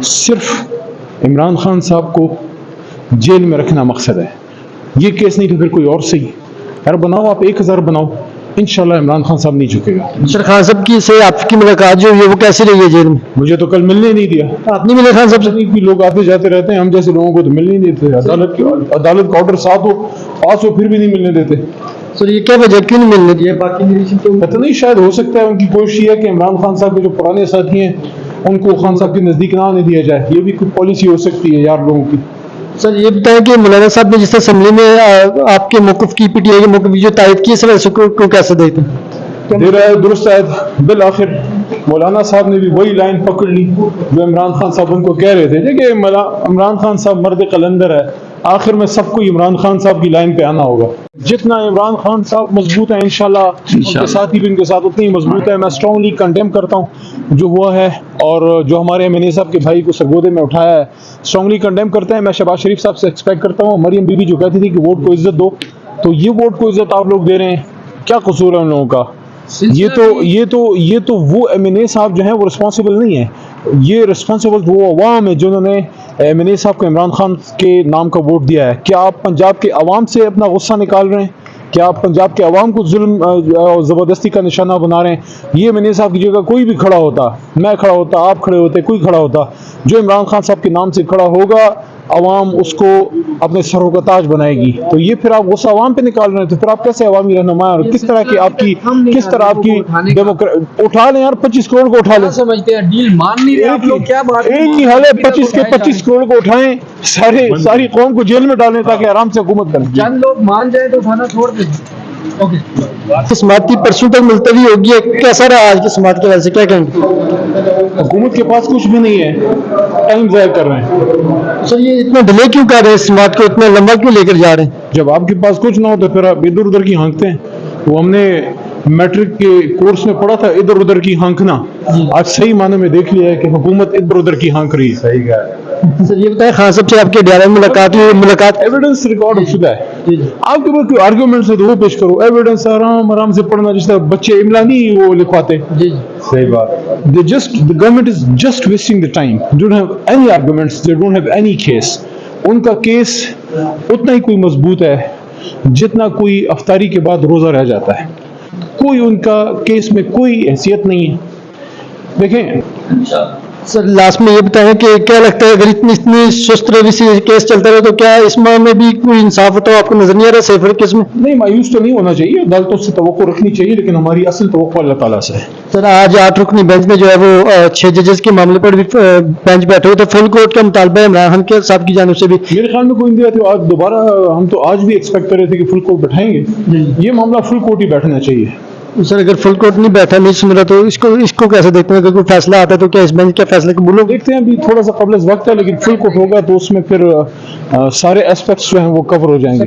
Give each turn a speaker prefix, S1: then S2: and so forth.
S1: صرف عمران خان صاحب کو جیل میں رکھنا مقصد ہے، یہ کیس نہیں تو پھر کوئی اور صحیح یار بناؤ، آپ 1000 بناؤ، انشاءاللہ عمران خان صاحب نہیں جھکے گا۔
S2: سر خان صاحب کی سے آپ کی ملاقات جو ہوئی ہے وہ کیسی رہی ہے جیل میں؟
S1: مجھے تو کل ملنے نہیں دیا،
S2: آپ نہیں ملے خان صاحب سے؟
S1: بھی لوگ آتے جاتے رہتے ہیں، ہم جیسے لوگوں کو تو ملنے نہیں دیتے، عدالت کا آرڈر 7 ہو 5 ہو پھر بھی نہیں ملنے دیتے۔
S2: سر یہ کیا وجہ کیوں نہیں ملنے دیا؟ باقی
S1: پتہ نہیں، شاید ہو سکتا ہے ان کی کوشش یہ ہے کہ عمران خان صاحب کے جو پرانے ساتھی ہیں ان کو خان صاحب کے نزدیک نہ آنے دیا جائے، یہ بھی کوئی پالیسی ہو سکتی ہے یار لوگوں کی۔
S2: سر یہ بتائیں کہ مولانا صاحب نے جس اسمبلی میں آپ کے موقف کی، پی ٹی آئی کے موقف کی جو تائید کی، اس کو کیسے دیکھتے ہیں؟
S1: درست ہے، بالآخر مولانا صاحب نے بھی وہی لائن پکڑ لی جو عمران خان صاحب ان کو کہہ رہے تھے۔ دیکھیں عمران خان صاحب مرد قلندر ہے، آخر میں سب کو عمران خان صاحب کی لائن پہ آنا ہوگا۔ جتنا عمران خان صاحب مضبوط ہیں انشاءاللہ ان کے ساتھی بھی ان کے ساتھ اتنی ہی مضبوط ہے۔ میں اسٹرانگلی کنڈیم کرتا ہوں جو ہوا ہے، اور جو ہمارے ایم این اے صاحب کے بھائی کو سرگودے میں اٹھایا ہے، اسٹرانگلی کنڈیم کرتے ہیں۔ میں شہباز شریف صاحب سے ایکسپیکٹ کرتا ہوں، مریم بی بی جو کہتی تھی کہ ووٹ کو عزت دو، تو یہ ووٹ کو عزت آپ لوگ دے رہے ہیں، کیا قصور ہے ان لوگوں کا؟ یہ تو وہ ایم این اے صاحب جو ہیں وہ رسپانسیبل نہیں ہے، یہ رسپانسیبل وہ عوام ہے جنہوں نے ایم این اے صاحب کو عمران خان کے نام کا ووٹ دیا ہے۔ کیا آپ پنجاب کے عوام سے اپنا غصہ نکال رہے ہیں؟ کیا آپ پنجاب کے عوام کو ظلم زبردستی کا نشانہ بنا رہے ہیں؟ یہ ایم این اے صاحب کی جگہ کوئی بھی کھڑا ہوتا، میں کھڑا ہوتا، آپ کھڑے ہوتے، کوئی کھڑا ہوتا، جو عمران خان صاحب کے نام سے کھڑا ہوگا عوام اس کو اپنے سروں کا تاج بنائے گی۔ تو یہ پھر آپ غصہ عوام پہ نکال رہے ہیں، تو پھر آپ کیسے عوامی رہنما ہیں؟ اور کس طرح کی آپ کی اٹھا لیں یار، 25 کروڑ کو اٹھا لیں،
S3: سمجھتے ہیں ڈیل مان نہیں رہے آپ لوگ، کیا بات ہے؟
S1: ایک ہی حال ہے، 25 کروڑ کو اٹھائیں، ساری قوم کو جیل میں ڈالیں تاکہ آرام سے حکومت کریں۔
S3: چند لوگ مان جائیں تو اٹھانا چھوڑ دیں۔
S2: سماعت کی پرسوں تک ملتوی ہوگی ہے، کیسا رہا آج کی سماعت کے حوالے سے، کیا کہیں گے؟
S1: حکومت کے پاس کچھ بھی نہیں ہے، ٹائم ضائع کر رہے ہیں۔
S2: سر یہ اتنا ڈیلے کیوں کر رہے ہیں، سماعت کو اتنا لمبا کیوں لے کر جا رہے ہیں؟
S1: جب آپ کے پاس کچھ نہ ہو تو پھر آپ ادھر ادھر کی ہانکتے ہیں۔ وہ ہم نے میٹرک کے کورس میں پڑھا تھا، ادھر ادھر کی ہانکنا، آج صحیح معنی میں دیکھ لیا ہے کہ حکومت ادھر ادھر کی ہانک رہی ہے۔ صحیح ہے۔
S2: سر یہ بتائیں خان صاحب سے آپ کے ڈیرہ میں ملاقات
S1: ایویڈنس ریکارڈ شدہ ہے، آپ کے پاس کوئی آرگیومنٹس ہے تو وہ پیش کرو، ایویڈنس آرام سے پڑھنا، جس طرح بچے املا نہیں وہ لکھواتے۔ صحیح بات۔ The government is just wasting the time. They don't have any arguments. They don't have any case. ان کا کیس اتنا ہی کوئی مضبوط ہے جتنا کوئی افطاری کے بعد روزہ رہ جاتا ہے، کوئی ان کا کیس میں کوئی حیثیت نہیں ہے۔ دیکھیں
S2: سر لاسٹ میں یہ بتائیں کہ کیا لگتا ہے اگر اتنی سست روی سے کیس چلتا رہے تو کیا اس ماہ میں بھی کوئی انصاف ہوتا ہے؟ آپ کو نظر نہیں آ رہا سیفر کیس میں؟
S1: نہیں، مایوس تو نہیں ہونا چاہیے، عدالتوں سے توقع رکھنی چاہیے، لیکن ہماری اصل توقع اللہ تعالیٰ سے ہے۔
S2: سر آج 8 رکنی بینچ میں جو ہے وہ 6 ججز کے معاملے پر بھی بینچ بیٹھے ہوئے تھے، فل کورٹ کا مطالبہ ہے عمران خان صاحب کی جانب سے بھی۔
S1: میرے خیال میں کوئی نہیں دیا، آج دوبارہ ہم تو آج بھی ایکسپیکٹ کر رہے تھے کہ فل کورٹ بٹھائیں گے، یہ معاملہ فل کورٹ ہی بیٹھنا چاہیے۔
S2: سر اگر فل کورٹ نہیں بیٹھا، نہیں سن رہا، تو اس کو کیسے دیکھتے ہیں؟ اگر کوئی فیصلہ آتا ہے تو کیا اس بینچ کا فیصلہ قبول ہوگا؟
S1: دیکھتے ہیں، ابھی تھوڑا سا قبل از وقت ہے، لیکن فل کورٹ ہوگا تو اس میں پھر سارے اسپیکٹس جو ہیں وہ کور ہو جائیں گے۔